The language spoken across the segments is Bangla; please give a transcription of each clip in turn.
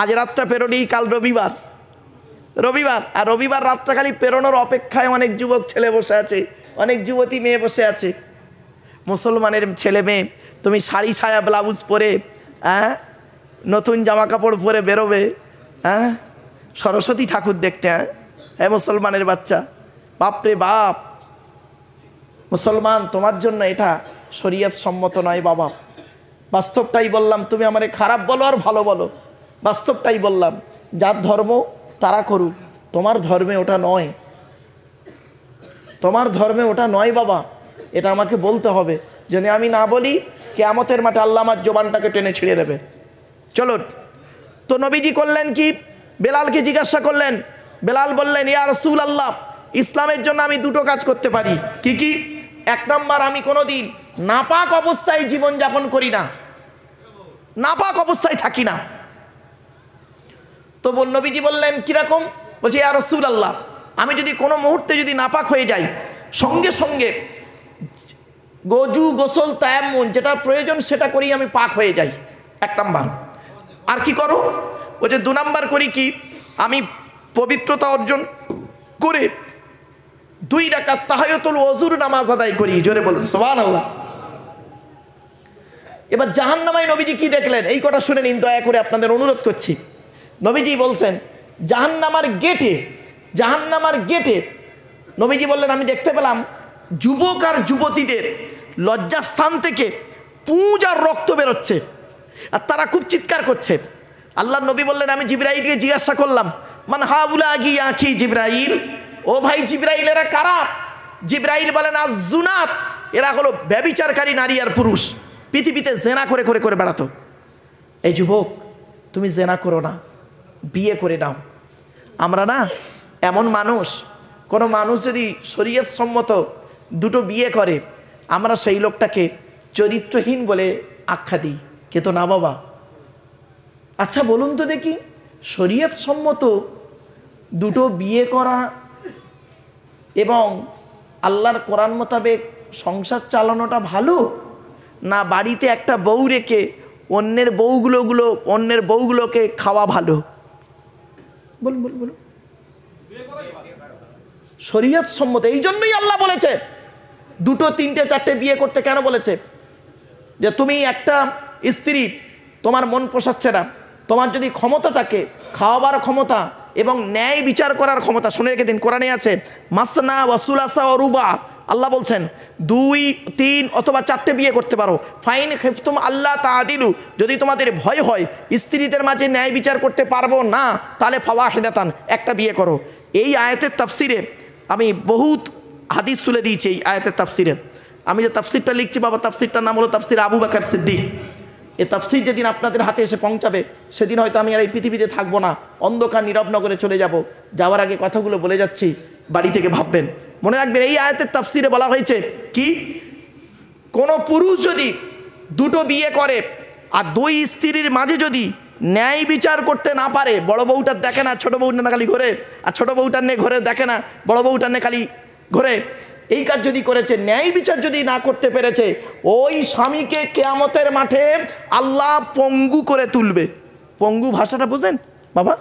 আজ রাতটা পেরোনি, কাল রবিবার, আর রবিবার রাতটা খালি পেরোনোর অপেক্ষায় অনেক যুবক ছেলে বসে আছে, অনেক যুবতী মেয়ে বসে আছে। মুসলমানের ছেলে মেয়ে, তুমি শাড়ি ছায়া ব্লাউজ পরে নতুন জামা কাপড় পরে বেরোবে সরস্বতী ঠাকুর দেখতে। হ্যাঁ মুসলমানের বাচ্চা, বাপরে বাপ, মুসলমান তোমার জন্য এটা শরীয়ত সম্মত নয় বাবা। বাস্তবটাই বললাম, তুমি আমারে খারাপ বলো আর ভালো বলো, বাস্তবটাই বললাম। যার ধর্ম তারা করুক, তোমার ধর্মে ওটা নয়, তোমার ধর্মে ওটা নয় বাবা, এটা আমাকে বলতে হবে। যদি আমি না বলি, কিয়ামতের মাঠে আল্লাহ আমার জবানটাকে টেনে ছিঁড়ে দেবে। চলুন, তো নবীজি করলেন কি, বেলালকে জিজ্ঞাসা করলেন। বেলাল বললেন, ইয়া রাসূলুল্লাহ, ইসলামের জন্য আমি দুটো কাজ করতে পারি। কি কি? এক নম্বর, আমি কোনোদিন নাপাক অবস্থায় জীবনযাপন করি না, নাপাক অবস্থায় থাকি না। তো নবীজি বললেন, কিরকম? বলছে, ইয়া রাসূলুল্লাহ, আমি যদি কোনো মুহূর্তে যদি নাপাক হয়ে যাই, সঙ্গে সঙ্গে গজু গোসল তায়াম্মুম যেটা প্রয়োজন সেটা করি, আমি পাক হয়ে যাই, এক নাম্বার। আর কি করো? বলছে 2 নাম্বার করি কি, আমি পবিত্রতা অর্জন করে 2 রাকাত তাহিয়াতুল ওযুর নামাজ আদায় করি। জোরে বলুন সুবহানাল্লাহ। এবার জাহান্নামায় নবীজি কি দেখলেন এই কথা শুনে নিন, দয়া করে আপনাদের অনুরোধ করছি। নবীজি বলছেন, জাহান্নামার গেটে নবীজি বললেন, আমি দেখতে পেলাম যুবক আর যুবতীদের লজ্জাস্থান থেকে পুঁজ আর রক্ত বেরোচ্ছে, আর তারা খুব চিৎকার করছে। আল্লাহর নবী বললেন, আমি জিবরাইলকে জিজ্ঞাসা করলাম, মান হাউলা গিয়া আখি জিবরাইল, ও ভাই জিবরাইল, এরা কারা? জিবরাইল বলেন, আজ-জুনাত, এরা হলো ব্যভিচারকারী নারী আর পুরুষ, পৃথিবীতে জেনা করে করে করে বেড়াতো। এই যুবক, তুমি জেনা করো না, বিয়ে করে নাও। আমরা না এমন মানুষ, কোনো মানুষ যদি শরীয়ত সম্মত 2টো বিয়ে করে, আমরা সেই লোকটাকে চরিত্রহীন বলে আখ্যা দিই। কে তো না বাবা। আচ্ছা বলুন তো দেখি, শরীয়ত সম্মত 2টো বিয়ে করা এবং আল্লাহর কোরআন মোতাবেক সংসার চালানোটা ভালো, না বাড়িতে একটা বউ রেখে অন্যের বউগুলোকে খাওয়া ভালো? বলুন বলুন বলুন। শরীয়ত সম্মত। এই জন্যই আল্লাহ বলেছে 2, 3, 4টে বিয়ে করতে। কেন বলেছে? যে তুমি একটা স্ত্রী, তোমার মন পোষাচ্ছে না, তোমার যদি ক্ষমতা থাকে, খাওয়াবার ক্ষমতা এবং ন্যায় বিচার করার ক্ষমতা, শুনে রেখে দিন, কোরআনে আছে মাসনা ওয়া সুলাসা ওয়া রুবা। আল্লাহ বলছেন 2, 3 অথবা 4টে বিয়ে করতে পারো। ফাইন খেফতুম আল্লাহ তাআদিলু, যদি তোমাদের ভয় হয় স্ত্রীদের মাঝে ন্যায় বিচার করতে পারবো না, তাহলে ফাওয়াহিদাতান, একটা বিয়ে করো। এই আয়াতের তাফসিরে আমি বহুত হাদিস তুলে দিয়েছি। এই আয়াতের তাফসিরে আমি যে তাফসিরটা লিখছি বাবা, তাফসিরটার নাম হলো তাফসির আবু বকর সিদ্দিক। এই তাফসির যেদিন আপনাদের হাতে এসে পৌঁছাবে, সেদিন হয়তো আমি আর এই পৃথিবীতে থাকবো না, অন্ধকার নীরব নগরে চলে যাব। যাওয়ার আগে কথাগুলো বলে যাচ্ছি, বাড়ি থেকে ভাববেন, মনে রাখবেন। এই আয়াতের তাফসিরে বলা হয়েছে কি, কোনো পুরুষ যদি 2টো বিয়ে করে আর 2 স্ত্রীর মাঝে যদি ন্যায় বিচার করতে না পারে, বড় বউটার দেখে না ছোট বউটার না খালি ঘরে, আর ছোট বউটার নে ঘরে দেখে না বড় বউটার নে খালি ঘরে, এই কাজ যদি করেছে, ন্যায় বিচার যদি না করতে পেরেছে, ওই স্বামীকে কিয়ামতের মাঠে আল্লাহ পঙ্গু করে তুলবে। পঙ্গু ভাষাটা বোঝেন বাবা?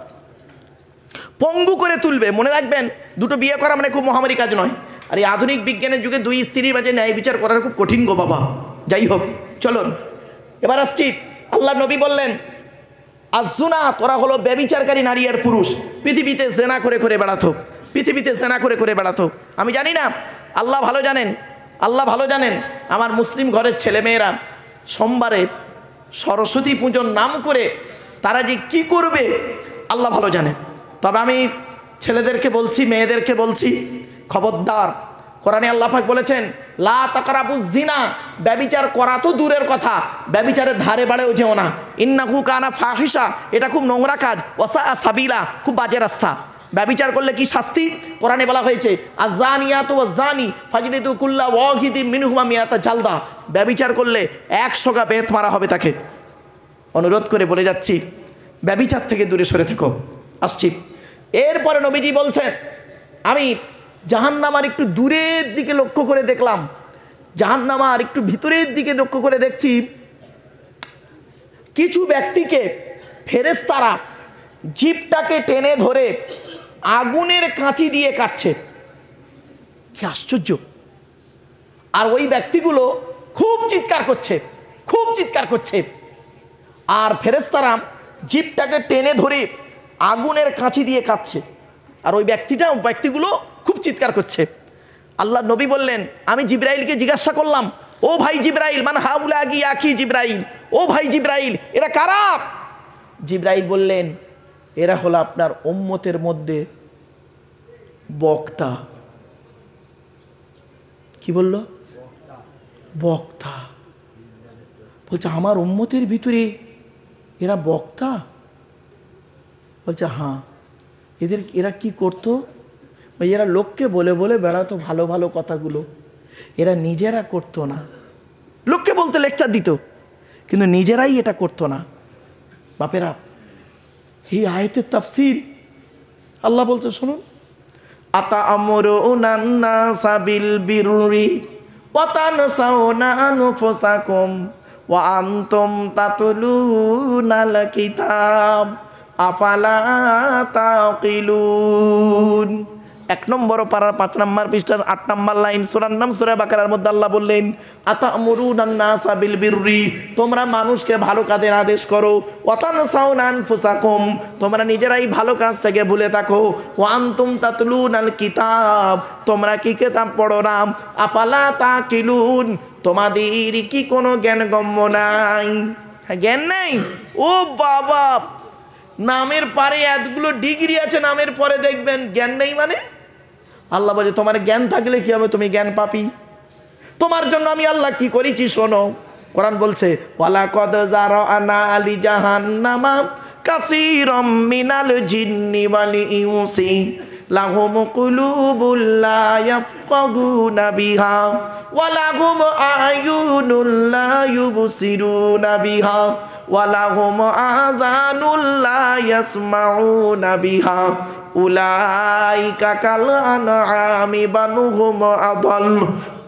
পঙ্গু করে তুলবে। মনে রাখবেন, 2টো বিয়ে করা মানে খুব মহামারী কাজ নয়। আর এই আধুনিক বিজ্ঞানের যুগে 2 স্ত্রীর মাঝে ন্যায় বিচার করার খুব কঠিন গো বাবা। যাই হোক, চলুন এবার আসছি। আল্লাহ নবী বললেন, আজ-জুনাত, ওরা হলো ব্যভিচারকারী নারী আর পুরুষ, পৃথিবীতে জেনা করে করে বেড়াতো, পৃথিবীতে জেনা করে করে বেড়াতো। আমি জানি না, আল্লাহ ভালো জানেন, আল্লাহ ভালো জানেন। আমার মুসলিম ঘরের ছেলেমেয়েরা সোমবারে সরস্বতী পুজোর নাম করে তারা যে কি করবে আল্লাহ ভালো জানে। তবে আমি ছেলেদেরকে বলছি, মেয়েদেরকে বলছি, খবরদার। কোরআনে আল্লাহ পাক বলেছেন, লা তাকরাবুজ জিনা, ব্যভিচার করা তো দূরের কথা, ব্যভিচারের ধারে বাড়েও যেও না। ইন্নাহু কানা ফাহিশা, এটা খুব নোংরা কাজ। ওয়াসা সাবিলা, খুব বাজে রাস্তা। ব্যভিচার করলে কি শাস্তি? কোরআনে বলা হয়েছে, আয-যানিয়াতু ওয়াজ-যানি ফাজলিদু কুল্লা ওয়াহিদিম মিনহুমা মিয়াতা জালদা। ব্যভিচার করলে 100 গা বেত মারা হবে তাকে। অনুরোধ করে বলে যাচ্ছি, ব্যভিচার থেকে দূরে সরে থেকো। আসছি। এরপরে নবীজি বলছেন, আমি জাহান্নামার একটু দূরের দিকে লক্ষ্য করে দেখলাম, জাহান্নামার একটু ভিতরের দিকে লক্ষ্য করে দেখছি, কিছু ব্যক্তিকে ফেরেশতারা জিভটাকে টেনে ধরে আগুনের কাঁচি দিয়ে কাটছে। কি আশ্চর্য! আর ওই ব্যক্তিগুলো খুব চিৎকার করছে, খুব চিৎকার করছে। আর ফেরেশতারা জিভটাকে টেনে ধরে আগুনের কাঁচি দিয়ে কাটছে, আর ওই ব্যক্তিগুলো খুব চিৎকার করছে। আল্লাহ নবী বললেন, আমি জিব্রাইলকে জিজ্ঞাসা করলাম, ও ভাই জিব্রাইল, মান হাউলা কি আখি জিব্রাইল, ও ভাই জিব্রাইল, এরা কারা? জিব্রাইল বললেন, এরা হলো আপনার উম্মতের মধ্যে বক্তা। কি বলল? বক্তা। বলছে আমার উম্মতের ভিতরে এরা বক্তা? বলছে হ্যাঁ। এরা কি করতো? এরা লোককে বলে বলে বেড়াতো ভালো ভালো কথাগুলো, এরা নিজেরা করতো না। লোককে বলতে লেকচার দিত, কিন্তু নিজেরাই এটা করতো না। বাপেরা, এই আয়াতের তাফসীর আল্লাহ বলছে শুনুন, আতা'মুরুনা আন-নাসা বিল বিররি ওয়া তানসাউনা আনফুসাকুম ওয়া আনতুম তাতলুনাল কিতাব আফালা তাকিলুন। 1 নম্বর পারার 5 নম্বর পৃষ্ঠার 8 নম্বর লাইন, সূরার নাম সূরা বাকারার মধ্যে আল্লাহ বললেন, আতা'মুরুনা আন-নাসা বিল বিররি, তোমরা মানুষকে ভালো কাজের আদেশ করো, ওয়া তানসাউনা আনফুসাকুম, তোমরা নিজেরাই ভালো কাজ থেকে ভুলে থাকো, ওয়া আনতুম তাতলুনাল কিতাব, তোমরা কি কিতাব পড়ো না, আফালা তাকিলুন, তোমাদের কি কোনো জ্ঞান গম্য নাই? জ্ঞান নাই? ও বাবা, নামের পারে এতগুলো ডিগ্রি আছে, নামের পরে দেখবেন জ্ঞান নেই। মানে আল্লাহ বলে, তোমার জ্ঞান থাকলে কি হবে? তুমি জ্ঞান পাপী। তোমার জন্য আমি আল্লাহ কি করেছি শোনো। কোরআন বলছে, ওয়ালাকাদ যারানা আলি জাহান্নামা কাসীরাম মিনাল জিন্নি ওয়াল ইনসি লাহুম কুলুবুল লা ইয়াফকাহুনা বিহা ওয়া লাহুম আয়ুনুল লা ইউবসিরুনা বিহা ওয়া লাহুম আযানুল লা ইয়াসমাউনা বিহা উলাইকা কাল আনআমি বানুহুম আদাল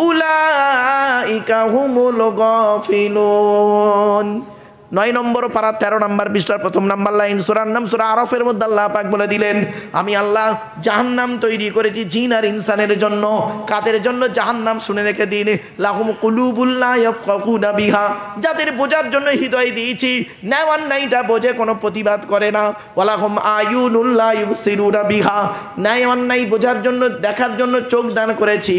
উলাইকা হুমুল গাফিলুন। 9 নম্বর পারা 13 নম্বর পৃষ্ঠার 1 নম্বর লাইন, সূরার নাম সূরা আরাফের মধ্যে আল্লাহ পাক বলে দিলেন, আমি আল্লাহ জাহান্নাম তৈরি করেছি জিন আর ইনসানের জন্য। কাদের জন্য জাহান্নাম? শুনে রেখে দিন, লাহুম কুলুবুল লা ইয়াফকাহুনা বিহা, যাদের বোঝার জন্য হৃদয় দিয়েছি, নেওয়ার নাইটা বোঝে, কোনো প্রতিবাদ করে না। ওয়ালাহুম আয়ুনুল লা ইউবসিরুনা বিহা, নেওয়ার নাই বোঝার জন্য, দেখার জন্য চোখ দান করেছি,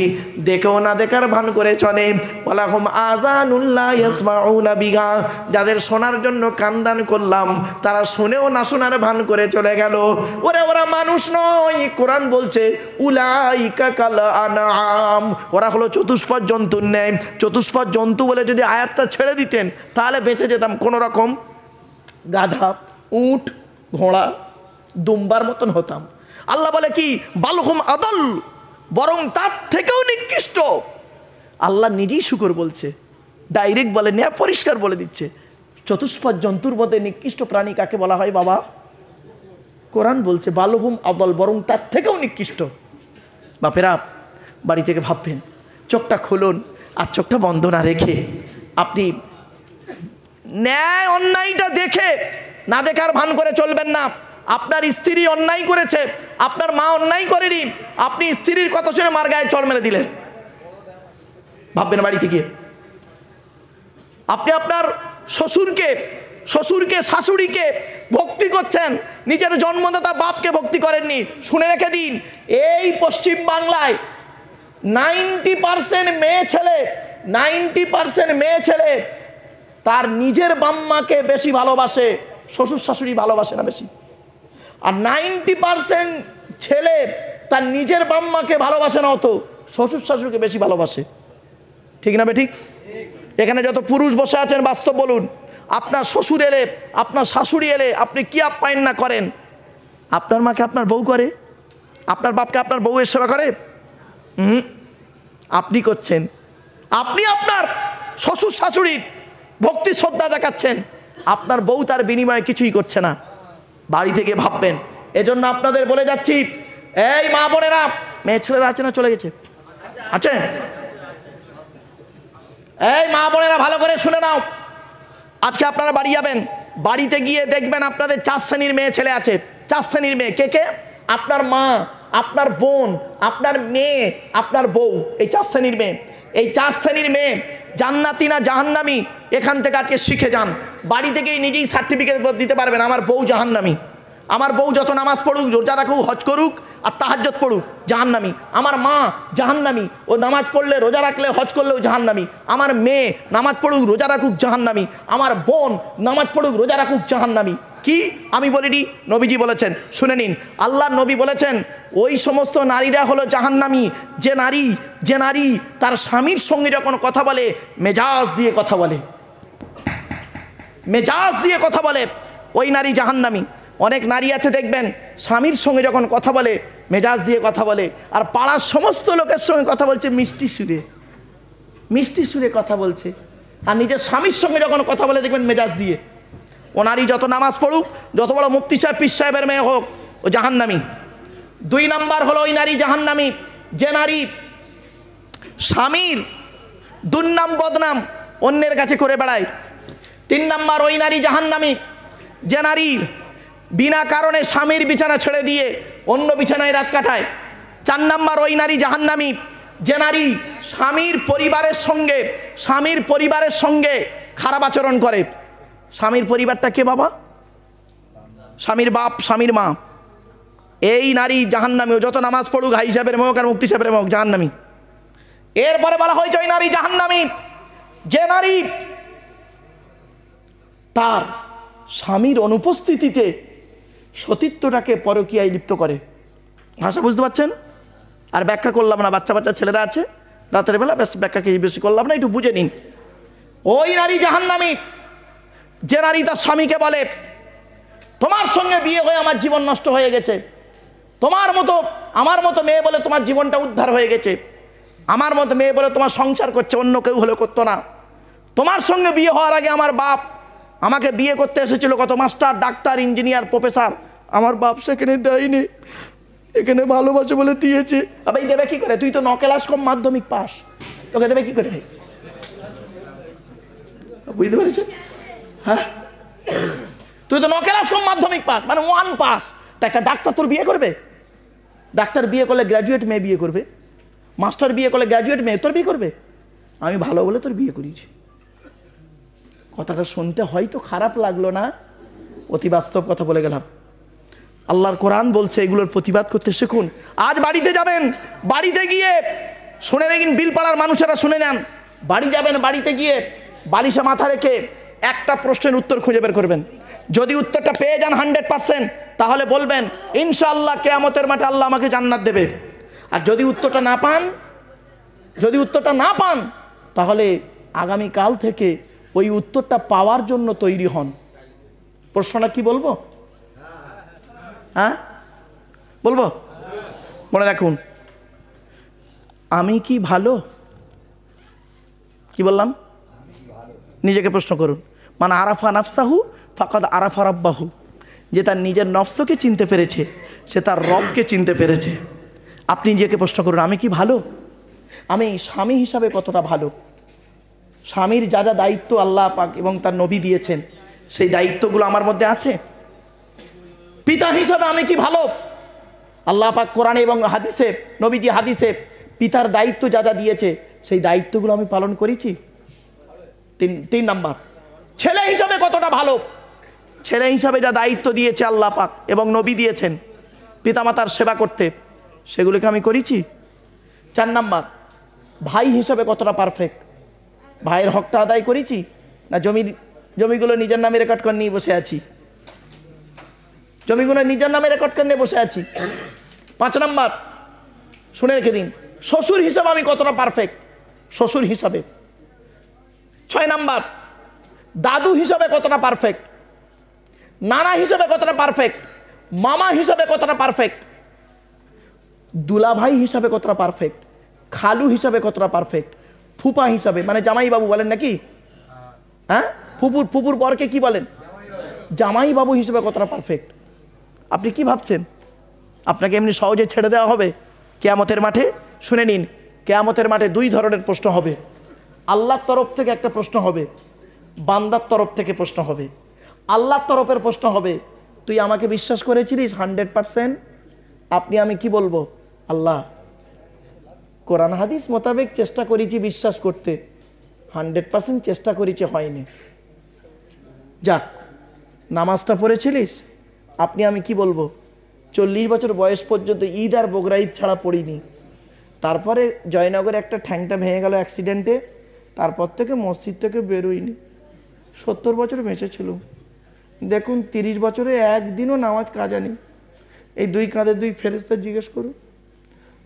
দেখেও না দেখার ভান করে চলে। ওয়ালাহুম আযানুল লা ইয়াসমাউনা বিহা, যাদের শোনার জন্য কান দান করলাম, তারা শুনেও না শোনার ভান করে চলে গেল। ওরা মানুষ নয়। কোরআন বলছে উলাইকা কাল আনআম, ওরা হলো চতুষ্পদ জন্তুর ন্যায়। চতুষ্পদ জন্তু বলে যদি আয়াতটা ছেড়ে দিতেন তাহলে বেঁচে যেতাম। কোনো রকম গাধা, উট, ঘোড়া, দুম্বার মতন হতাম। আল্লাহ বলে কি, বালহুম আদল, বরং তার থেকেও নিকৃষ্ট। আল্লাহ নিজেই শুকর বলছে, ডাইরেক্ট বলে, নেয়া পরিষ্কার বলে দিচ্ছে, চতুষ্পদ জন্তুর মধ্যে নিকৃষ্ট প্রাণী কাকে বলা হয় বাবা? কোরআন বলছে বালহুম আদল, বরং তার থেকেও নিকৃষ্ট। বাপেরা, বাড়ি থেকে ভাববেন, চোখটা খুলুন, আর চোখটা বন্ধ না রেখে আপনি ন্যায় অন্যায়টা দেখে না দেখার ভান করে চলবেন না। আপনার স্ত্রী অন্যায় করেছে, আপনার মা অন্যায় করেনি, আপনি স্ত্রীর কথা শুনে মার গায়ে চড় মেরে দিলেন। ভাববেন বাড়িতে গিয়ে, আপনি আপনার শ্বশুরকে শাশুড়িকে ভক্তি করছেন, নিজের জন্মদাতা বাপকে ভক্তি করেননি। শুনে রেখে দিন, এই পশ্চিম বাংলায় 90% মেয়ে ছেলে তার নিজের বাম্মাকে বেশি ভালোবাসে, শ্বশুর শাশুড়ি ভালোবাসে না বেশি। আর 90% ছেলে তার নিজের বাম্মাকে ভালোবাসে না অত, শ্বশুর শাশুড়িকে বেশি ভালোবাসে। ঠিক না বেঠিক? এখানে যত পুরুষ বসে আছেন বাস্তব বলুন, আপনার শ্বশুর এলে, আপনার শাশুড়ি এলে আপনি কি আপ্যায়ন না করেন? আপনার মাকে আপনার বউ করে, আপনার বাপকে আপনার বউয়ের সেবা করে? আপনি করছেন। আপনি আপনার শ্বশুর শাশুড়ির ভক্তি শ্রদ্ধা দেখাচ্ছেন, আপনার বউ তার বিনিময়ে কিছুই করছে না। বাড়ি থেকে ভাববেন। এজন্য আপনাদের বলে যাচ্ছি, এই মা বোনেরা, মেয়ে ছেলেরা আছে না চলে গেছে? আছে? এই মা বোনেরা ভালো করে শুনে নাও, আজকে আপনারা বাড়ি যাবেন, বাড়িতে গিয়ে দেখবেন আপনাদের 4 শ্রেণীর মেয়ে ছেলে আছে। 4 শ্রেণীর মেয়ে কে কে? আপনার মা, আপনার বোন, আপনার মেয়ে, আপনার বউ, এই 4 শ্রেণীর মেয়ে। এই 4 শ্রেণীর মেয়ে জান্নাতি না জাহান্নামী এখান থেকে আজকে শিখে যান। বাড়ি থেকেই নিজেই সার্টিফিকেট দিতে পারবেন আমার বউ জাহান্নামী। আমার বউ যত নামাজ পড়ুক, রোজা রাখুক, হজ করুক আর তাহাজ্জুদ পড়ুক, জাহান্নামী। আমার মা জাহান্নামী, ও নামাজ পড়লে, রোজা রাখলে, হজ করলেও জাহান্নামী। আমার মেয়ে নামাজ পড়ুক, রোজা রাখুক, জাহান্নামী। আমার বোন নামাজ পড়ুক, রোজা রাখুক, জাহান্নামী। কি আমি বলিনি, নবীজি বলেছেন, শুনে নিন। আল্লাহর নবী বলেছেন ওই সমস্ত নারীরা হলো জাহান্নামী যে নারী তার স্বামীর সঙ্গে যখন কথা বলে মেজাজ দিয়ে কথা বলে, মেজাজ দিয়ে কথা বলে, ওই নারী জাহান্নামী। অনেক নারী আছে দেখবেন স্বামীর সঙ্গে যখন কথা বলে মেজাজ দিয়ে কথা বলে, আর পাড়ার সমস্ত লোকের সঙ্গে কথা বলছে মিষ্টি সুরে কথা বলছে, আর নিজের স্বামীর সঙ্গে যখন কথা বলে দেখবেন মেজাজ দিয়ে। ও নারী যত নামাজ পড়ুক, যত বড় মুফতি সাহেব, পীর সাহেবের মেয়ে হোক, ও জাহান্নামী। 2 নাম্বার হলো ওই নারী জাহান্নামী যে নারী স্বামীর দুর্নাম বদনাম অন্যের কাছে করে বেড়ায়। 3 নাম্বার ওই নারী জাহান্নামী যে নারী বিনা কারণে স্বামীর বিছানা ছেড়ে দিয়ে অন্য বিছানায় রাত কাটায়। 4 নাম্বার ওই নারী জাহান্নামী যে নারী স্বামীর পরিবারের সঙ্গে খারাপ আচরণ করে। স্বামীর পরিবারটা কে বাবা? স্বামীর বাপ, স্বামীর মা। এই নারী জাহান্নামী। ও যত নামাজ পড়ুক, হাই সাহেবের মেয়ে হোক আর মুফতি সাহেবের মেয়ে হোক, জাহান্নামী। এরপরে বলা হয়েছে ওই নারী জাহান্নামী যে নারী তার স্বামীর অনুপস্থিতিতে সতীত্বটাকে পরকীয়ায় লিপ্ত করে। ভাষা বুঝতে পারছেন? আর ব্যাখ্যা করলাম না, বাচ্চা ছেলেরা আছে, রাতের বেলা ব্যাখ্যা বেশি করলাম না, একটু বুঝে নিন। ওই নারী জাহান্নামী যে নারী তার স্বামীকে বলে তোমার সঙ্গে বিয়ে হয়ে আমার জীবন নষ্ট হয়ে গেছে, আমার মতো মেয়ে বলে তোমার জীবনটা উদ্ধার হয়ে গেছে, আমার মতো মেয়ে বলে তোমার সংসার করছে, অন্য কেউ হলে করতো না। তোমার সঙ্গে বিয়ে হওয়ার আগে আমার বাপ আমাকে বিয়ে করতে এসেছিল, কত মাস্টার, ডাক্তার, ইঞ্জিনিয়ার, প্রফেসর, আমার বাপ সেখানে দেয়নি, এখানে ভালোবাসে বলে দিয়েছে। আবার দেবে কি করে? তুই তো 9 ক্লাস কম মাধ্যমিক পাস, তোকে দেবে কি করে ভাই? বুঝতে পেরেছেন? হ্যাঁ, তুই তো 9 ক্লাস কম মাধ্যমিক পাস, মানে 1 পাস। তা একটা ডাক্তার তোর বিয়ে করবে? ডাক্তার বিয়ে করলে গ্র্যাজুয়েট মেয়ে বিয়ে করবে, মাস্টার বিয়ে করলে গ্র্যাজুয়েট মেয়ে তোর বিয়ে করবে। আমি ভালো বলে তোর বিয়ে করিয়েছি। কথাটা শুনতে হয়তো খারাপ লাগলো না, অতি বাস্তব কথা বলে গেলাম। আল্লাহর কোরআন বলছে এগুলোর প্রতিবাদ করতে শিখুন। আজ বাড়িতে যাবেন, বাড়িতে গিয়ে শুনে রেখেন, বিলপাড়ার মানুষেরা শুনে নেন, বাড়ি যাবেন, বাড়িতে গিয়ে বালিশে মাথা রেখে একটা প্রশ্নের উত্তর খুঁজে বের করবেন। যদি উত্তরটা পেয়ে যান 100%, তাহলে বলবেন ইনশাআল্লাহ কিয়ামতের মাঠে আল্লাহ আমাকে জান্নাত দেবে। আর যদি উত্তরটা না পান, তাহলে আগামীকাল থেকে ওই উত্তরটা পাওয়ার জন্য তৈরি হন। প্রশ্নটা কি বলবো? হ্যাঁ বলবো? মনে রাখুন, আমি কি ভালো? কি বললাম? নিজেকে প্রশ্ন করুন। মানে আরাফা নাফসাহু ফাকাদ আরাফা রাব্বাহু, যে তার নিজের নফসকে চিনতে পেরেছে সে তার রবকে চিনতে পেরেছে। আপনি নিজেকে প্রশ্ন করুন, আমি কি ভালো? আমি স্বামী হিসাবে কতটা ভালো? স্বামীর যা যা দায়িত্ব আল্লাহ পাক এবং তার নবী দিয়েছেন, সেই দায়িত্বগুলো আমার মধ্যে আছে? পিতা হিসাবে আমি কি ভালো? আল্লাহ পাক কোরআনে এবং হাদিসে, নবীজি হাদিসে পিতার দায়িত্ব যা যা দিয়েছে সেই দায়িত্বগুলো আমি পালন করেছি? 3 নাম্বার, ছেলে হিসাবে কতটা ভালো? ছেলে হিসাবে যা দায়িত্ব দিয়েছে আল্লাহ পাক এবং নবী দিয়েছেন পিতামাতার সেবা করতে, সেগুলোকে আমি করেছি? 4 নাম্বার, ভাই হিসাবে কতটা পারফেক্ট? ভাইয়ের হকটা আদায় করেছি, না জমিগুলো নিজের নামে রেকর্ড করে নিয়ে বসে আছি? জমিগুলো নিজের নামে রেকর্ড করে নিয়ে বসে আছি। 5 নাম্বার, শুনে রেখে দিন, শ্বশুর হিসাবে আমি কতটা পারফেক্ট? শ্বশুর হিসাবে। 6 নাম্বার, দাদু হিসাবে কতটা পারফেক্ট? নানা হিসাবে কতটা পারফেক্ট? মামা হিসাবে কতটা পারফেক্ট? দুলাভাই হিসাবে কতটা পারফেক্ট? খালু হিসাবে কতটা পারফেক্ট? ফুপা হিসাবে, মানে জামাই বাবু বলেন নাকি? হ্যাঁ, ফুপুর বরকে কি বলেন? জামাই বাবু হিসেবে কতটা পারফেক্ট? আপনি কি ভাবছেন আপনাকে এমনি সহজে ছেড়ে দেওয়া হবে কিয়ামতের মাঠে? শুনে নিন, কিয়ামতের মাঠে 2 ধরনের প্রশ্ন হবে। আল্লাহর তরফ থেকে একটা প্রশ্ন হবে, বান্দার তরফ থেকে প্রশ্ন হবে। আল্লাহর তরফের প্রশ্ন হবে, তুই আমাকে বিশ্বাস করেছিলিস 100%? আপনি আমি কি বলবো? আল্লাহ, কোরআন হাদিস মোতাবেক চেষ্টা করেছি বিশ্বাস করতে, 100% চেষ্টা করেছি, হয়নি। যাক, নামাজটা পড়েছিলিস? আপনি আমি কি বলবো? 40 বছর বয়স পর্যন্ত ঈদ আর বকরা ঈদ ছাড়া পড়িনি। তারপরে জয়নগরে একটা ঠ্যাংটা ভেঙে গেল অ্যাক্সিডেন্টে, তারপর থেকে মসজিদ থেকে বেরোইনি। 70 বছর বেঁচে ছিল। দেখুন 30 বছরে একদিনও নামাজ কাজা নেই। এই দুই কাঁধে দুই ফেরেশতা জিজ্ঞেস করুন,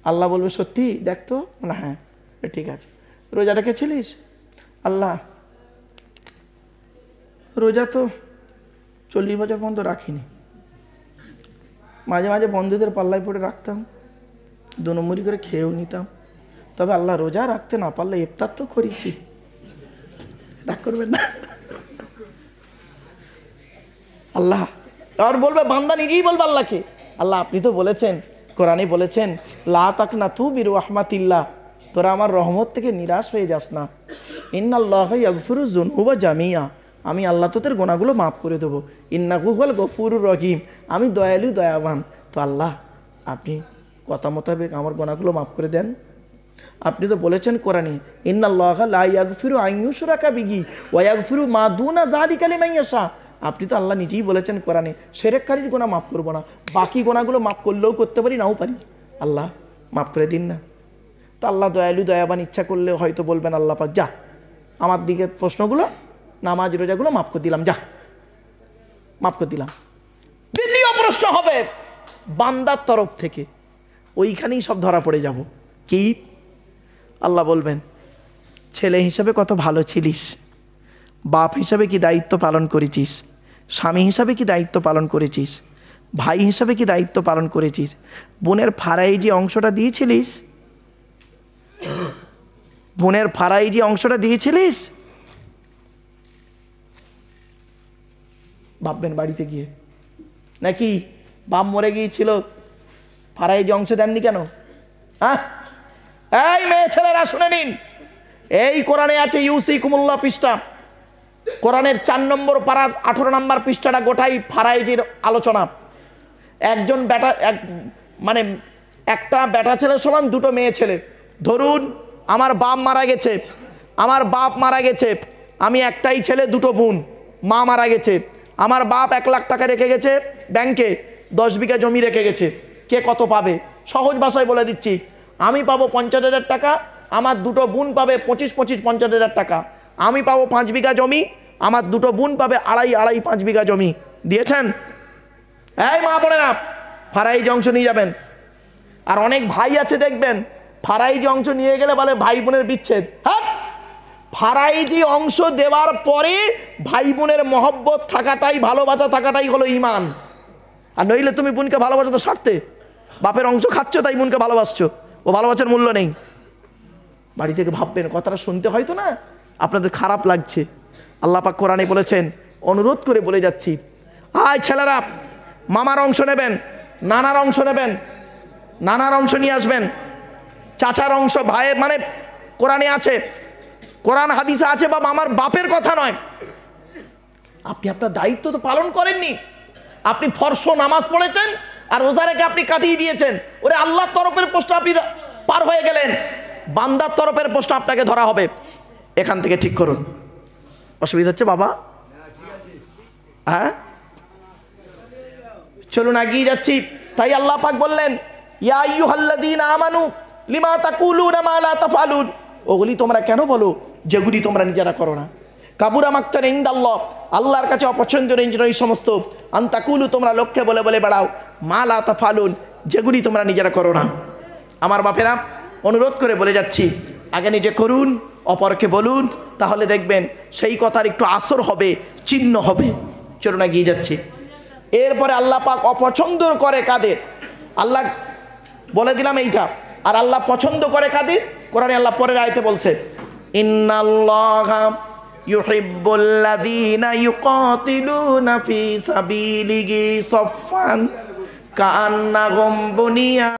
আল্লাহ বলবে সত্যি দেখতো না? হ্যাঁ, ঠিক আছে। রোজা রেখেছিলিস? আল্লাহ, রোজা তো 40 বছর পর্যন্ত রাখিনি, মাঝে মাঝে বন্ধুদের পাল্লায় পড়ে রাখতাম, 2 নম্বরি করে খেয়েও নিতাম। তবে আল্লাহ, রোজা রাখতে না পারলে ইফতার তো করেছি, রাগ করবেন না। আল্লাহ আর বলবে, বান্দা নিজেই বলবে আল্লাহকে, আল্লাহ আপনি তো বলেছেন, কোরআনে বলেছেন, লা তাকনাতু মির রাহমাতিল্লাহ, তোরা আমার রহমত থেকে নিরাশ হয়ে যাস না। ইন্নাল্লাহা ইয়াগফিরু যুনুবা জামিয়া, আমি আল্লাহ তোদের গুনাহগুলো মাফ করে দেবো। ইন্নাহু হুয়াল গফুরুর রহিম, আমি দয়ালু দয়াবান। তো আল্লাহ, আপনি কথা মোতাবেক আমার গুনাহগুলো মাফ করে দেন। আপনি তো বলেছেন কোরআনে, ইন্নাল্লাহা লা ইয়াগফিরু আন ইউশরাকা বিহি ওয়া ইয়াগফিরু মা দুনা যালিকা লিমান ইয়াশা। আপনি তো আল্লাহ নিজেই বলেছেন কোরআনে, শিরককারীর গুনাহ মাফ করবো না, বাকি গুনাহগুলো মাফ করলেও করতে পারি, নাও পারি। আল্লাহ মাফ করে দিন না। তো আল্লাহ দয়ালু দয়াবান, ইচ্ছা করলে হয়তো বলবেন, আল্লাহ পাক যা, আমার দিকে প্রশ্নগুলো, নামাজ রোজাগুলো মাফ করে দিলাম, যা মাফ করে দিলাম। দ্বিতীয় প্রশ্ন হবে বান্দার তরফ থেকে, ওইখানেই সব ধরা পড়ে যাব। কি? আল্লাহ বলবেন, ছেলে হিসাবে কত ভালো ছিলিস, বাপ হিসাবে কি দায়িত্ব পালন করেছিস, স্বামী হিসাবে কি দায়িত্ব পালন করেছিস, ভাই হিসাবে কি দায়িত্ব পালন করেছিস, বোনের ফারাই যে অংশটা দিয়েছিলিস, বোনের ফারাই যে অংশটা দিয়েছিলিস, ভাববেন বাড়িতে গিয়ে, নাকি বাপ মরে গিয়েছিল, ফারাই যে অংশ দেননি কেন? হ্যাঁ, এই মেয়ে ছেলেরা শুনে নিন, এই কোরআনে আছে ইউসিকুমুল্লাহ পৃষ্ঠা, কোরআনের 4 নম্বর পারার 18 নম্বর পৃষ্ঠাটা গোটাই ফারাইজের আলোচনা। একজন বেটা, মানে একটা বেটা ছেলে সমান 2টো মেয়ে ছেলে। ধরুন আমার বাপ মারা গেছে, আমার বাপ মারা গেছে, আমি একটাই ছেলে, 2টো বোন, মা মারা গেছে, আমার বাপ 1 লাখ টাকা রেখে গেছে ব্যাংকে, 10 বিঘা জমি রেখে গেছে। কে কত পাবে? সহজ ভাষায় বলে দিচ্ছি, আমি পাবো 50,000 টাকা, আমার 2টো বোন পাবে 25-25 50,000 টাকা, আমি পাবো 5 বিঘা জমি, আমার 2টো বোন পাবে 2.5 বিঘা জমি। দিয়েছেন? এই মা বোনেরা, ফারাইজ অংশ নিয়ে যাবেন। আর অনেক ভাই আছে দেখবেন, ফারাইজি অংশ নিয়ে গেলে বলে ভাই বোনের বিচ্ছেদ। হ্যাঁ, ফারাইজি অংশ দেওয়ার পরে ভাই বোনের মহব্বত থাকাটাই, ভালোবাসা থাকাটাই হলো ঈমান। আর নইলে তুমি বোনকে ভালোবাসো তো স্বার্থে, বাপের অংশ খাচ্ছ তাই বোনকে ভালোবাসছো, ও ভালোবাসার মূল্য নেই। বাড়ি থেকে ভাববেন, কথাটা শুনতে হয়তো না আপনাদের খারাপ লাগছে, আল্লাহ পাক কোরআনে বলেছেন, অনুরোধ করে বলে যাচ্ছি, আয় ছেলেরা, মামার অংশ নেবেন, নানার অংশ নেবেন, নানার অংশ নিয়ে আসবেন, চাচার অংশ, ভাইয়ের, মানে কোরআনে আছে, কোরআন হাদিসে আছে, বা মামার বাপের কথা নয়। আপনি আপনার দায়িত্ব তো পালন করেননি। আপনি ফরজ নামাজ পড়েছেন আর রোজা রেখে আপনি কাটিয়ে দিয়েছেন, ওরে আল্লাহর তরফের প্রশ্ন আপনি পার হয়ে গেলেন, বান্দার তরফের প্রশ্ন আপনাকে ধরা হবে। এখান থেকে ঠিক করুন। অসুবিধা হচ্ছে বাবা? হ্যাঁ, চলুন এগিয়ে যাচ্ছি। তাই আল্লাহ পাক বললেন, ইয়া আইয়ুহাল্লাযীনা আমানু লিমা তাকুলুনা মা লা তাফআলুন, ওগুলি তোমরা কেন বলো যেগুলি তোমরা নিজেরা করো না। কাবুরা মাকতান ইনদাল্লাহ, আল্লাহর কাছে অপছন্দনীয় এই সমস্ত, আন তাকুলু, তোমরা লোককে বলে বলে বেড়াও, মা লা তাফআলুন, যেগুলি তোমরা নিজেরা করো না। আমার বাপেরা, অনুরোধ করে বলে যাচ্ছি, আগে নিজে করুন, অপরকে বলুন, তাহলে দেখবেন সেই কথার একটু আসর হবে, চিহ্ন হবে। চলুন এগিয়ে যাচ্ছি। এরপরে আল্লাহ পাক অপছন্দ করে কাদের, আল্লাহ বলে দিলাম এইটা। আর আল্লাহ পছন্দ করে কাদের, কোরআনে আল্লাহ পরের আয়াতে বলছে, ইন্নাল্লাহা ইউহিব্বুল্লাযীনা ইউকাতিলুনা ফী সাবিলিহি সাফফান কাআন্নাহুম বুনিয়ান